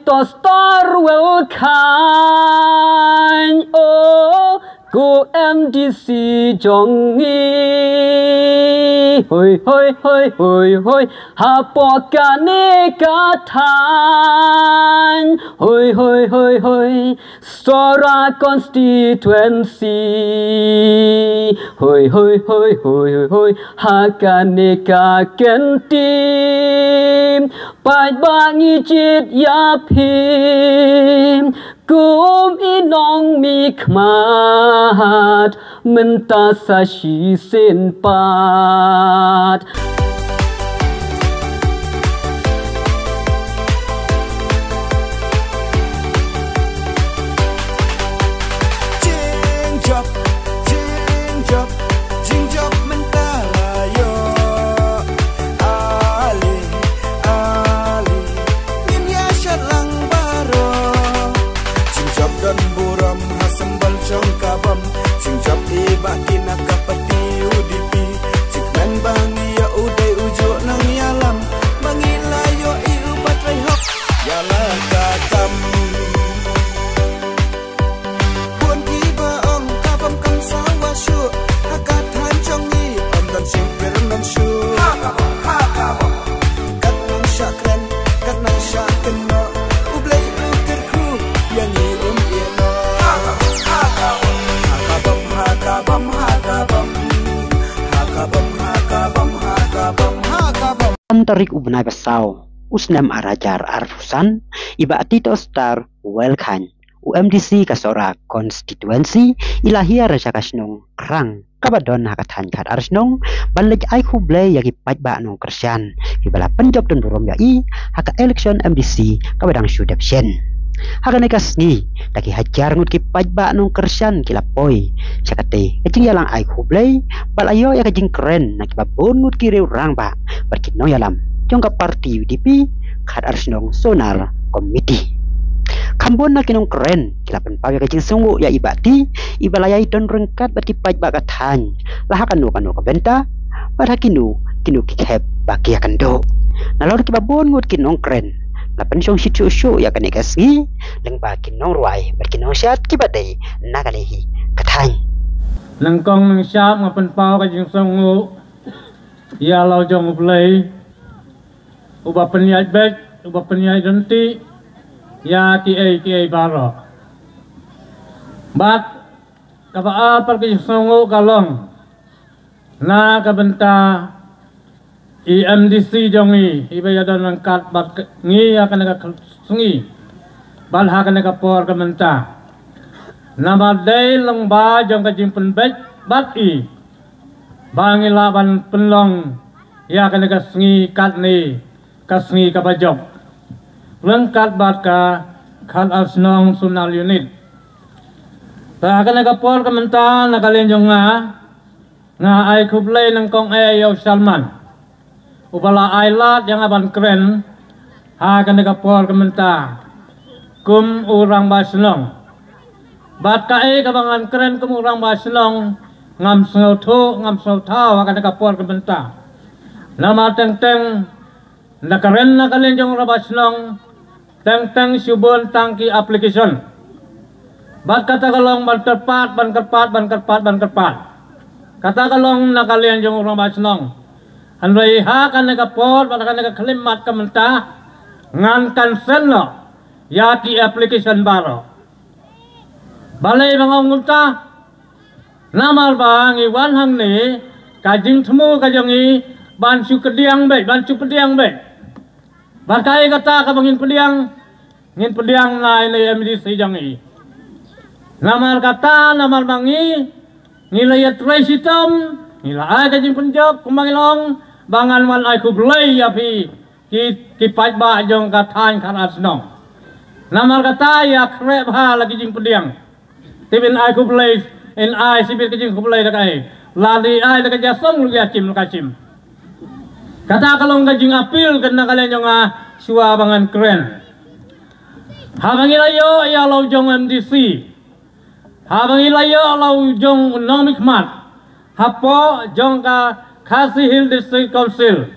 To star will kind oh cô MDC trong nghi hoi hoi hoi hoi hoi ha po ca ne ca than hoi hoi hoi hoi Sora constituency hoi hoi hoi hoi hoi hoi ha ca ne ca ken tim pai ba ngi chit ya phim Kum inong mikmat mentasa si senpat Jingjop mentalayo Ali Ninya syatlang baro Don buram hasambal chong kabam Jingjop ibakin akapati udipi Cikmen bangi ya uday ujo nang yalam Mangilayo iu batray hok Yala katam Buon kiba om kabam kam sawa syu Hakatan chong ni om dan singpir nam syu Hakabam Kat nang syakren Kat nang syaken no Ublay ukir kru Yang ni Antarik ubnai basau usnam arajar arfusan iba tito star welkan UMDC kasora konstituensi ilahia raja kasnong krang kabadon hakatan kat arsnong balik ai kublay yagi pajba nong kersian ibala penjob dan burom yai haka election MDC kabadang syudap syen haka nekas ni taki hajar ngut ki pajba nong kersian kilapoi sakate kecing yalang ai kublay balayo ya kajing keren nakibabon ngut ki reurang ba berkino yalam jongka parti UDP kat arsnong sonar komiti Kambon na kinong keren kilapan pagi kecing sungguh ya ibati ibalayai don rengkat bati pajba katan lahakan no kano kabenta pada kinu kikhep baki akan do nalor kibabon ngut kinong keren lapan song situ ya kan ikasgi leng bakin nong ruai berkinong syat kibadai nakalihi katan langkong nang syap ngapan pau kecing sungguh ya lau jong play ubah penyai baik ubah penyai denti ya ki baro bat kapa apar ki songo kalong na kabenta IMDC jongi ibaya don angkat bat ngi akan ka sungi bal hakan ka por kabenta nama dai long ba jong ka jimpen bet bat I bangilaban penlong ya akan ka sungi kat ni ka sungi ka bajok lengkat bat ka khat asnong sunal unit ta ka nakapor ka menta nakalenjong nga ay kublay ng kong ayaw Salman upala ay lat yang aban kren ha ka nakapor ka menta kum urang baslong bat ka ay kabangan kren kum urang baslong ngam snow thaw ka nakapor ka menta nama teng nakaren nakalenjong rabaslong teng subon tangki application bat kata kalong ban kerpat kata kalong nakalian jong urang baslong anrai ha kan nakapot ban kan nakaklimat kamenta ngan cancel no yati application baro balai mga ngulta namal bang iwan hang ni kajing temu kajongi ban su kediang be Bakai kata kabangin pediang ngin pediang na ilay MDC jangi namal kata namal bangi nilay atray sitam nilay kajing penjab kumangilong bangan wan ay kublay api ki pajba jong katan karasnong namal kata ya krep ha lagi jing pediang tibin ay kublay in ay sibir kajing kublay dakay lali ay dakajasong lukacim kata kalong kajing apil kena kalian yang suwa bangan keren habangilayo ya lau jong MDC habangilayo lau jong nomikmat hapo jong ka Khasi Hill District Council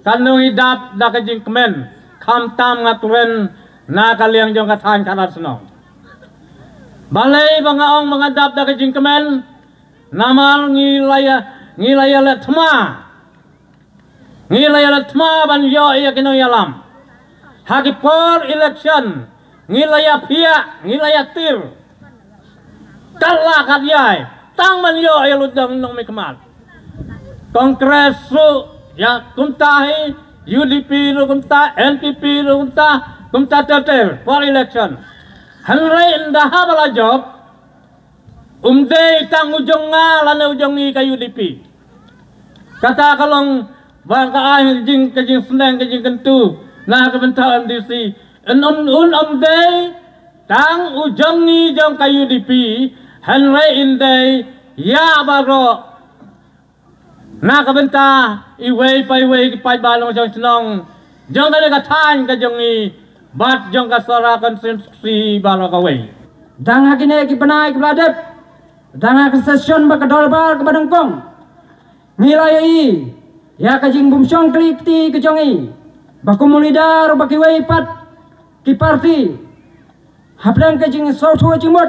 kanong hidap da kajing kemen kam tam ngaturen na kaliang jong katan karat senong. Balai bangaong mengadap dari jingkemen namal ngilaya letma ban yo iya kino yalam. Hagi por election ngilaya pia ngilaya tir kala kadyai tang man yo iya ludang nong mikmal. Kongres su ya kumtahi UDP lu kumta NPP lu kumta tertel for election. Hanrai indah bala job tang ujung nga lana ujung ni ka UDP. Kata kalong bangka ay jing seneng jing kentu na kebentar MDC tang ujung ni jong ka UDP hanrai inday ya baro na kebentar iway pai balong jong senong jong ka katan ka jong ni bat jong ka sora konstitusi balo ka way. Dang hakine ki banai ki bladep dang hak session ba kadol bar ke badangkong nilai ya kajing bumsong klikti ke jongi ba komunidar ba ki way pat ki parti haplang kajing sautu jimot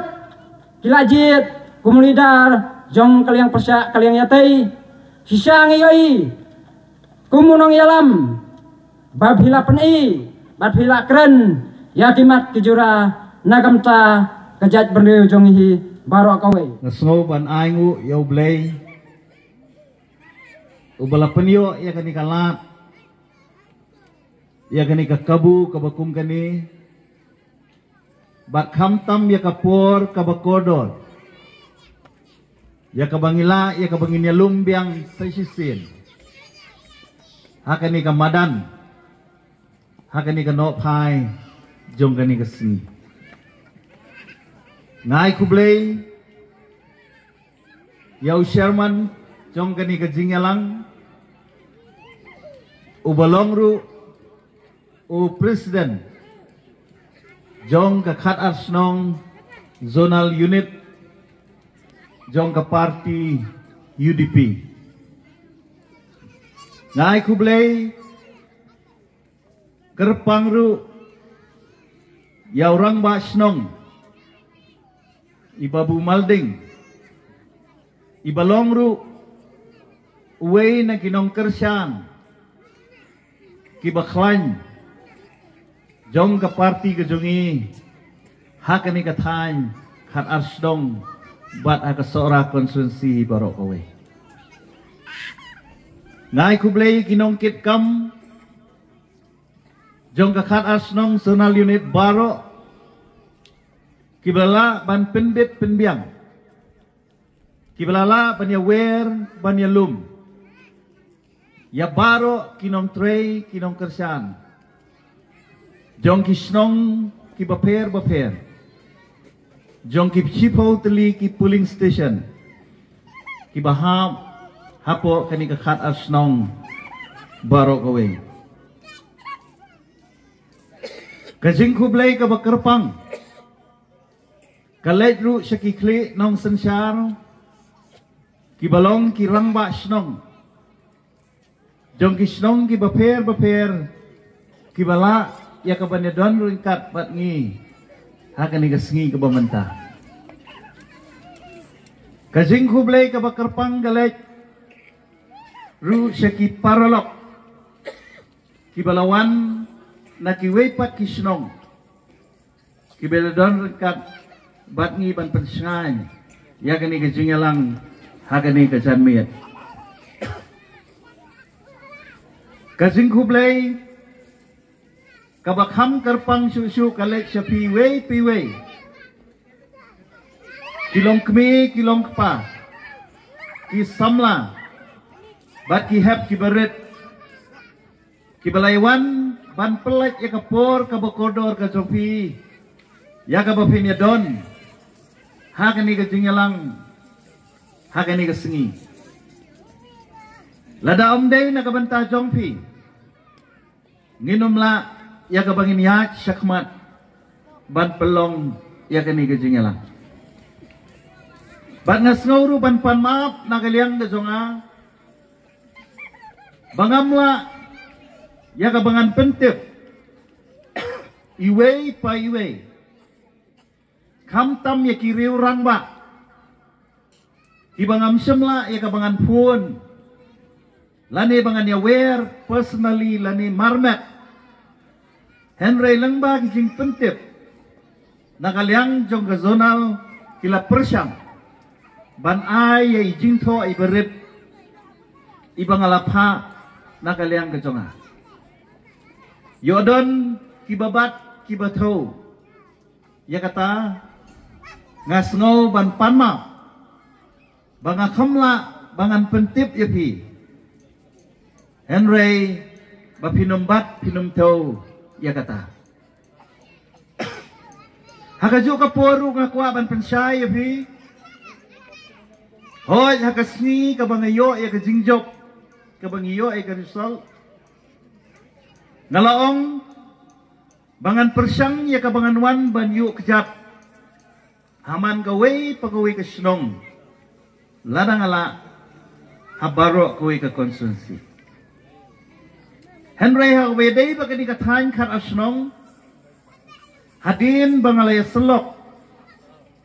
kilajit komunidar jong kaliang persya kaliang yatai sisang yoi kumunong yalam babhila pen babhila keren yakimat kijura nagamta kajat berneu jongi baro kawe ngasngo ban aingu yau blay ubala penyo ya kani kalat ya kani kakabu kabakum kani bak khamtam ya kapor kabakodor ya kabangila ya kabangin ya lumbiang saisisin hakani kamadan hakani kanopai jong kani kasni ngai kublay yau Sherman jong kani kajingalang ubalongru u presiden jong ka khat arsnong zonal unit jong ka parti UDP ngai kublay kerpangru yau rang ba snong Ibabu Malding Ibalongru uway na kinong kersyan kibaklan jong ka parti ka jongi hakani kathan khat arsdong bat akasora konstituensi barok away ngai kublay kinong kitkam jong ka khat arsnong zonal unit barok Kibalala ban pendit penbiang Kibalala ban ya wer ban ya lum ya baro kinong tray kinong kersan jong kisnong ki baper jong ki chipo teli ki pooling station ki baham hapo kani ka khat asnong baro kawe kajing kublay ka bakerpang Kalej ru syakikli nong sensyar kibalong kirang ba snong jong kisnong ki baper kibala ya kabanyadon ringkat bat ngi hakani kasngi kabamanta kajing kublay kabakarpang galej ru syaki paralok kibalawan nakiwepat kisnong kibaladon ringkat bat ngi ban pensengan ya kani kajingalang hakani kajanmiat kajing kublay kabakham karpang susu kalek sapi piwei kilong kmi kilong kpa ki samla bat ki hep ki beret ki balaiwan ban pelek ya kapor kabakodor ka sopi ya kabapin ya don hakani kajingalang hakani kasengi lada omday nakabanta jongpi nginumla ya kabangin yak syakmat ban pelong ya kani kajingalang ban ngasnguru ban panmaap nakaliang kajonga bangamla ya kabangan pentip iwe pa iwe kam tam ya kiriu rang ba ibangam semla ya kabangan pun lani bangan ya wear personally lani marmet Henry lengba kijing pentip nakaliang jong ke zonal kila persyam ban ai ya ijing to iberit ibangalapha nakaliang ke jonga yodon kibabat kibatho ya kata ngasngau ban panma banga khamla bangan pentip ya pi Henry bapinumbat pinumtau ya kata hakajo kaporu ngakwa ban pensay ya pi hoy hakasni kabangayo ya kajingjok kabangiyo ay karisol ngalaong bangan persyang ya kabanganwan banyu kejap haman gawai pagawai kesenong ladang ala habaro kawai ke konsumsi Henry hawedei bagani kathain khat asnong hadin bangalaya selok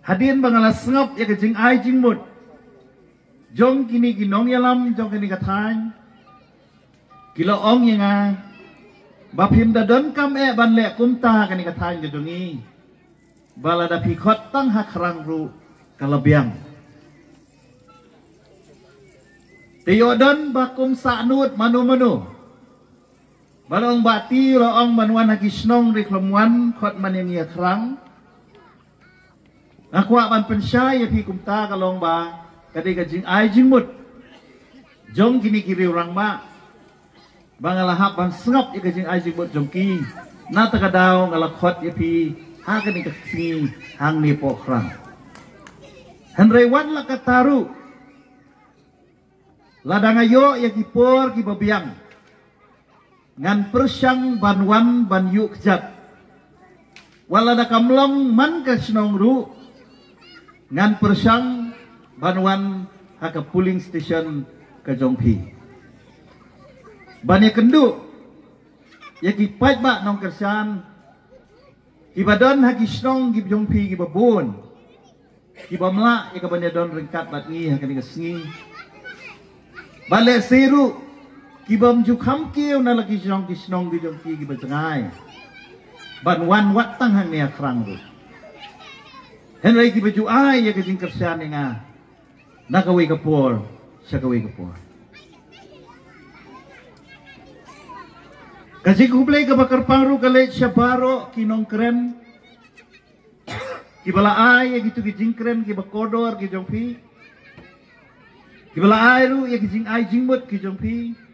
hadin bangala sengap ya kejing ai jingmut jong kini ginong yalam jong kini kathain kilo ong yang bapim dadon kam ban le kumta kani kathain ke jongi balada pikot tang hakrang ru kalabiang tiyodon bakum sanut manu balong bati loong manuan hakisnong reklamwan khot man yang krang akwa ban pensay ya pi kumta kalong ba kadi kajing ai jingmut jong kini kiri orang ma bangalahap ban sengap ya kajing ai jingmut jongki na takadaw ngalakhot ya pi ha kani kasi hang ni po krang Henry wan lakataru ladangayo ya kipor kibabiang ngan persyang banwan ban yu kejat walada kamlong man kasnong ru ngan persyang banwan haka pooling station ke Jongpi bani kendu ya kipat ba nong kersan kibadon haki snong gib Jongpi gibabon kibamla ya kabanya don ringkat batni haka ni kasngi bale seru kibam jukam kiu na lagi kisnong di jongki kibacengai ban wan wat tang hang nia krang ru Henry kibaju ai ya kajing kersian nga nakawai kapor sakawai kapor kasi kublay kabakar pangru kalit syabaro kinong kren kibala ai ya gitu kijing kren kibakodor ki jongpi kibala ai ru ya kijing ai jingmut ki jongpi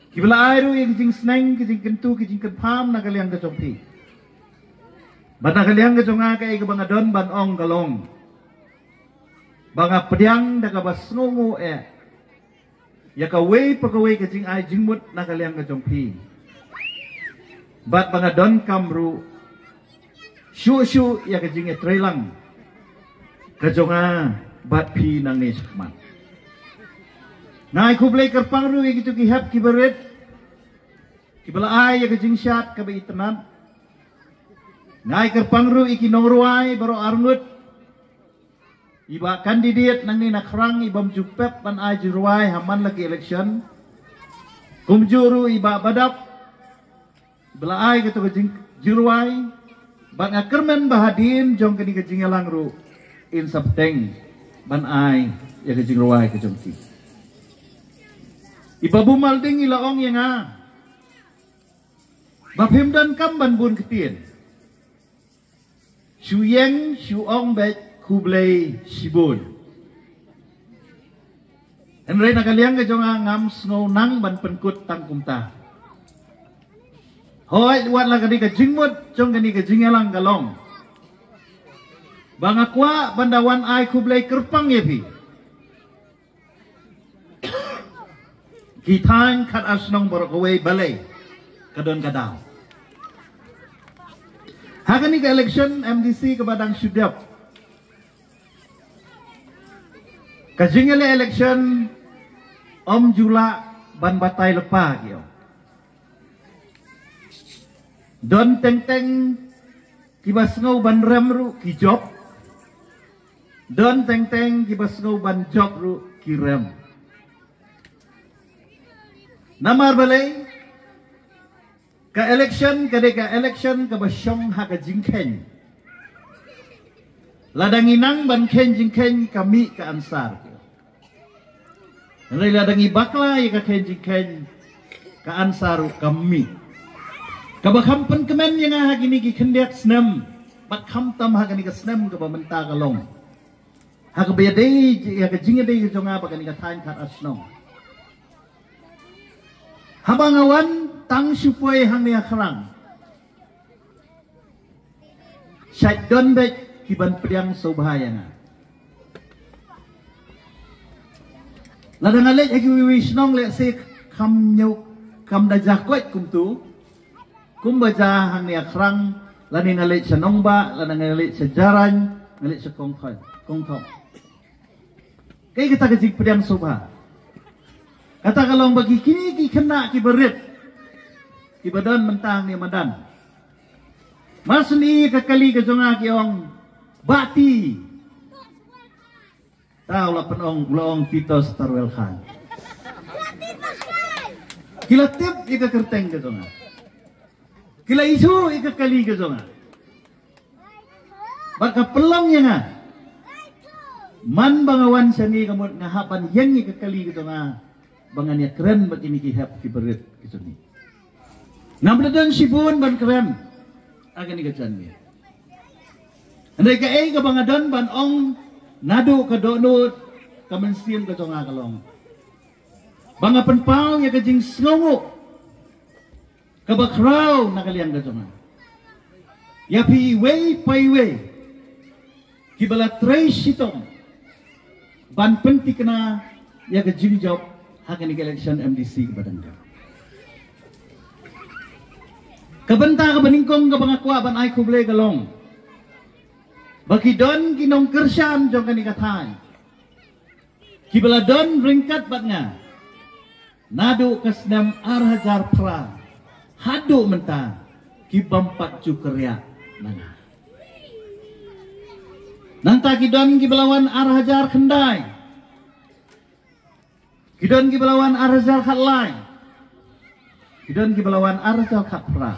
kibala airu yang kijing sneng kijing kentu kijing kenpam nakaliang kejongpi ban nakaliang kejonga kay kabangadon ban ong galong banga pediang daga basngungu ya kawai pakawai kijing ai jingmut nakaliang kejongpi bat bangadon kamru syu ya kijing trelang kejonga bat pi nang ni sakman ngai kublay kerpangru ya gitu kihap kibaret kibala ay ya kajing syat kabay itanan ngai kerpangru ikinongruay baro arngut iba kandidat nang ni nakrang ibam jupep pan ay jiruay haman lagi election kumjuru iba badap bala ay gitu kajing jiruay ban akermen bahadin jong kani kajing langru in sabteng ban ay ya kajing ruay kajongti iba bumalding ilaong yang bapimdan kam ban bun ketien Shuyeng Shuong bet kublay sibun Henry nakaliang ke jonga ngam snow nang ban penkut tang kumta hoy wat la kadi ka jingmut jong kani ka jingalang galong bangakwa bandawan ai kublay kerpang yepi kitang kat asnong borokaway balay kadon kadaw hakani ka election MDC kabadang syudap kajingale election Om Jula ban batay lepa kyo Don teng-teng kibas ngau ban rem ru ki job. Don teng-teng kibas ngau ban job ru ki rem. Namar balai ka election ka basyong ha ka jingken. Ladang inang ban ken jingken kami ka ansar. Nalai ladang ibakla ka ken jingken ka ansar kami. Kabakhampan kemen yang ha gini ki kendiat senam. Bat khamtam ha gini ka senam ka bamenta kalong. Ha ka bayadai ya ka jingedai ka jonga ba gini ka tain kat asnong. Habangawan tang supoi hang ni akhrang. Syait don bet kiban priang sobhaya na. Ladang alek hagi wiwish nong lek se kam nyuk kam dajah kwet kum tu. Kum baca hang ni akhrang lani ngalek senong ba, lani ngalek sejaran, ngalek sekongkon, kongkong. Kaya kita kejik priang sobha. Kata kalau bagi kini ki kena ki berit. Ki badan mentang ni madan. Masni kekali ke jonga ki ong bati. Tahu lah penong ulong Tito Starwell Khan. Kila tip ika kerteng ke jonga. Kila isu ika kali ke jonga. Baka pelongnya nga. Man bangawan sani kamut ngahapan yang ika kali ke jonga. Bangannya keren buat ini kihap kiberit gitu ni. Namdadan sibun ban keren. Akan ni kejan ni. Andai ka ka bangadan ban ong nado ka donut ka mensiam ka jonga kalong. Banga penpau ya ka jing sngongo. Ka bakraw nakaliang ka jonga. Ya pi way pai way. Kibala tray sitong. Ban penti kena ya ka jing job. Hakan election MDC kepada anda. Kabenta ka baningkong ka bangakwa ban ay kublay kalong. Bagi don kinong kersyam jong kanikatay. Kibala don ringkat bat nga. Nado kasnam arhajar pra. Hado menta kibampat cukerya nanga. Nanta kidon kibalawan arhajar kendai. Kidon kibalawan arzal khat lai. Kidon kibalawan arzal khat pra.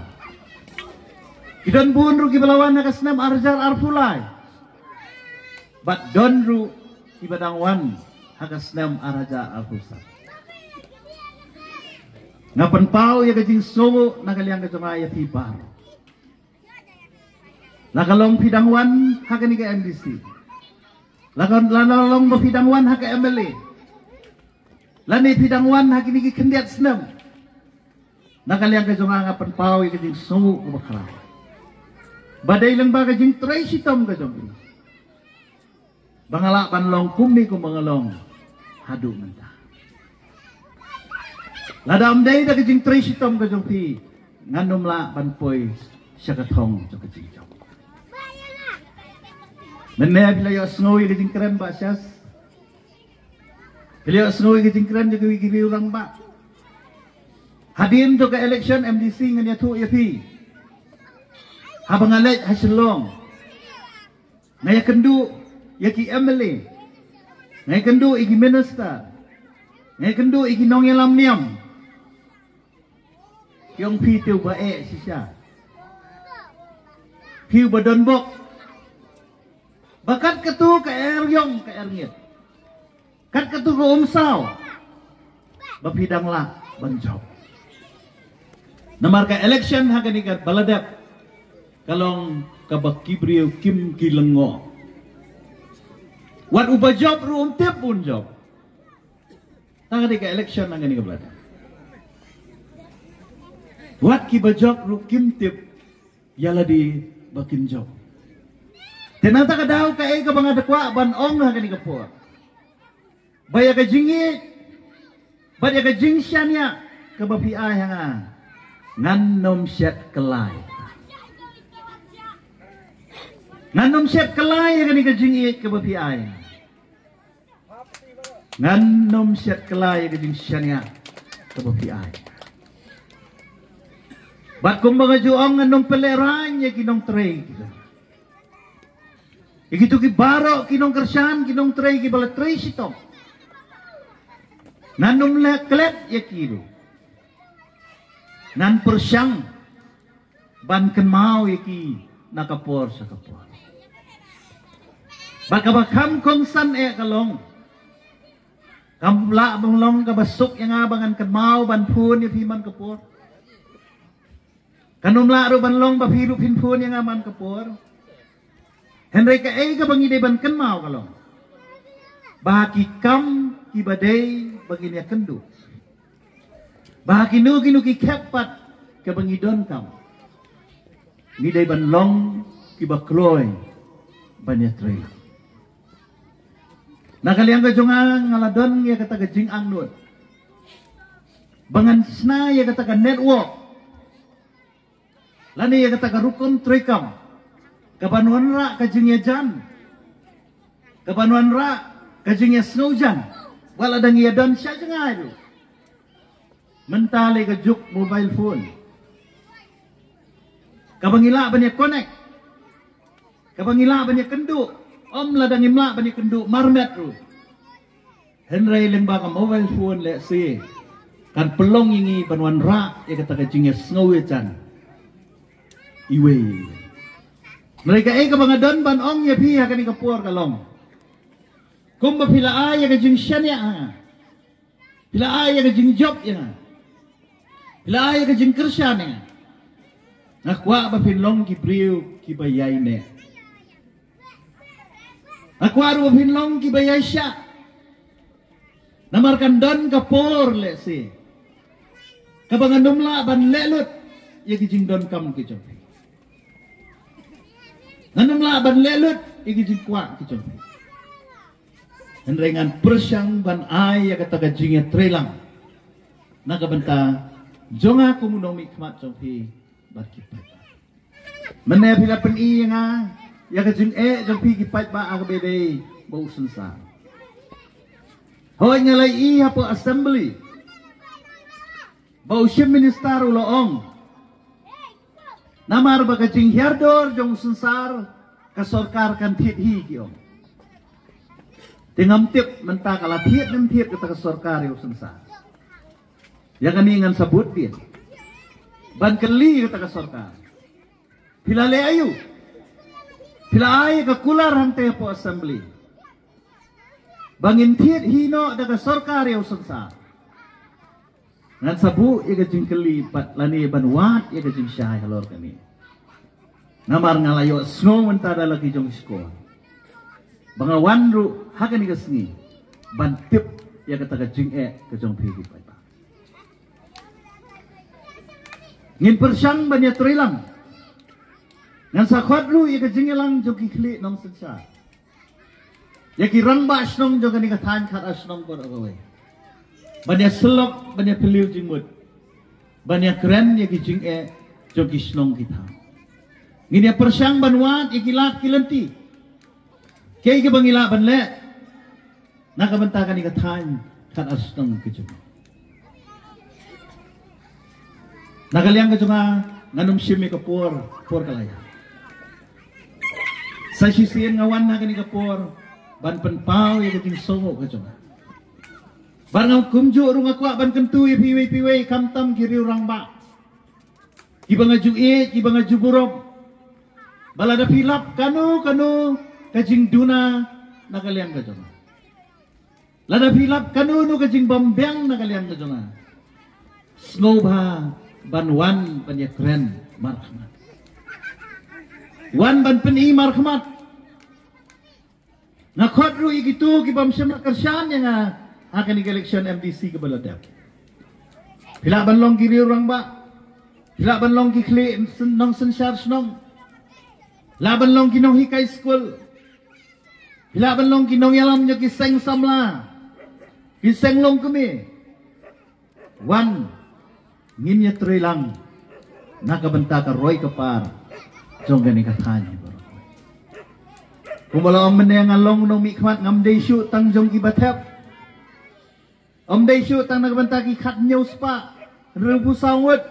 Kidon bun ru kibalawan nakasnam arzal arfulai. Bat don ru kibadangwan hakasnam arzal arfusa. Ngapan pau ya kajing songo nakaliang kajamaya tibar. Nakalong pidangwan hakani ka MDC. Lakalong pidangwan haka MLA. Lani pidangwan hakini ki kendiat senam. Nakaliang ka jonga nga panpaw ka jing sungu ko bakra. Baday lang ba ka jing tray sitom ka jong. Bangala panlong kumni ko mangalong hadu menta. Ladam day da ka jing tray sitom ka jong pi nganom la panpoy siya katong ka jing jong. Menaya bilayo snowy ka jing keren ba siyas. Beliau senoi ke jingkran juga wiki orang ba. Hadin tu ke election MDC nganya tu yapi. Habang alek hasilong. Ngaya kendu yaki MLA. Ngaya kendu iki minister. Ngaya kendu iki nong yalam niam. Yang pi tu bae sisa. Piu badan bok. Bakat ketu ke yong ke ngit. Kat ketu ko umsaw. Bapidanglah banjob. Namar ka election hakan ikat baladap. Kalong kabakibriyo kim kilengo. Wat uba job ru tip pun job. Tangan ka election hakan ikat baladap. Wat kiba job ru kim tip yala di bakin job. Tenata ka daw ka ka mga dakwa ban ong hakan ikat po. Baya ka jingit, baya ka jingsyannya ke bapi ay hanga nganom syat kelai, nganom syat kelai yang ni ka jingit ke bapi ay, nganom syat kelai yang jingsyannya ke bapi ay. Bat kumbaga juong anong peleranya kinong tray. Ikitu ki baro kinong kersan kinong tray ki bala tray sito. Nanum le klet ya kilo. Nan persyang ban kenmau iki nakapor sa kapor. Bakabakam kong san kalong. Kamla banglong kabasok yang abangan kenmau ban pun ya piman kapor. Kanumla ro banlong bapiru pinpun yang aman kapor. Henry ka bangi de ban kenmau kalong. Bahaki kam kibadai baginya kendu. Bahaki nu ki kepat ke bangi don kam. Ni de banlong kibakloy banyak trei. Nakaliang kajongang ngaladon ya kata gajing angnut. Bangan sna ya kata network. Lani ya kata rukun trekam. Kabanuan ra kajing ya jan. Kabanuan ra kajing ya snowjan. Wala dang ya don siya jengay do. Mentale kajuk mobile phone. Kabangila banyak connect. Kabangila banyak kendu. Om ladang imla banyak kendu marmet ru. Henry lembaga mobile phone le si. Kan pelong ingi banuan ra ya kata kajing ya snowjan. Iwe. Mereka kabangadon ban ong ya piha kani kapur kalong. Kumba pila ay kajing syanya. Pila ay kajing job ya. Pila ay kajing kerja ne. Nakwa ba pinlong ki briu ki bayay ne. Nakwa ro pinlong ki bayay siya. Namarkan don kapur le si. Kabanganumla ban lelut ya kajing don kam ki job. Nanumla ban lelut ikijing kuat kicong. Henrengan persyang ban ay kata gajingnya trelang. Nakabenta jonga kumunomi kmat jongpi barkipat. Mana pila peni nga ya gajing jongpi kipat ba akbede bau sensa. Hoy nyalai i hapo assembly. Bau syem minister uloong. Namar bagajing hiardor jong sensar kasorkar kan thiet hi kiong. Tingam tip menta kala thiet nem thiet kata kasorkar yo sensar. Yang ani ngan sabut dia. Ban keli kata kasorkar. Pilale ayu. Pila ay ka kular hante po assembly. Bangin thiet hino da kasorkar yo sensar. Ngan sabu ia kajing keli pat lani banwat ia kajing syai halor kami. Namar ngalayo snow mentada lagi jong sekolah. Bangawan ru hakan iga sengi. Bantip ia kata kajing kajong pigi pat. Ngin persyang banyak terilang. Ngan sakhwat ru ia kajing ilang jong kikli nong sensa. Ya kirang ba asnong jong kani katan kat asnong por agawai. Banyak selok, banyak peliu jingmut. Banyak keren ya kijing jogi snong kita. Ngini persyang banwat ikilat kilenti. Kaya bangila banle. Nakabentakan ikatan kan asnong kijing. Nakaliang kajunga nganum simi kapur kalaya. Sa sisiyan ngawan na kani kapur ban penpau ya kijing songo kajunga. Barang kumju rung aku ban kentu ya piwe kamtam kiri orang ba. Kibangaju kibangaju burop. Balada pilap kanu kajing duna nakalian kajong. Lada pilap kanu kajing bambang nakalian kajong. Snowba ban wan banyak keren marhamat. Wan ban peni marhamat. Nakot ru ikitu kibam syam kersan yang akan election MDC ke Baladap. Pila banlong kiri orang ba. Pila banlong kikli nong sensar senong. La banlong kinong hikay school. Pila banlong kinong yalam nyo kiseng samla. Kiseng long kami. Wan. Nginya trilang. Nakabenta ka roy kapar. Jong gani katanya. Kumala om menayang along nong mikmat ngamday syu tang jong ibatep. Om day shoot ang nagbantaki kat news pa. Rupu sawat.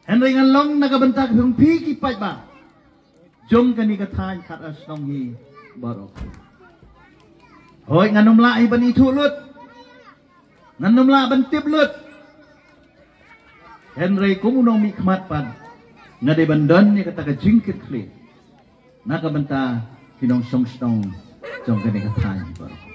Henry ngalong nagabentak hung pi ki pai ba. Jom kani kathan khat asnong hi barok. Hoi nganum la i bani thulut. Nganum la ban tip lut. Henry kumunong mi khmat pan. Ngade bandan ni kata ka jingkit kli. Nagabenta hinong song jom kani kathan hi barok.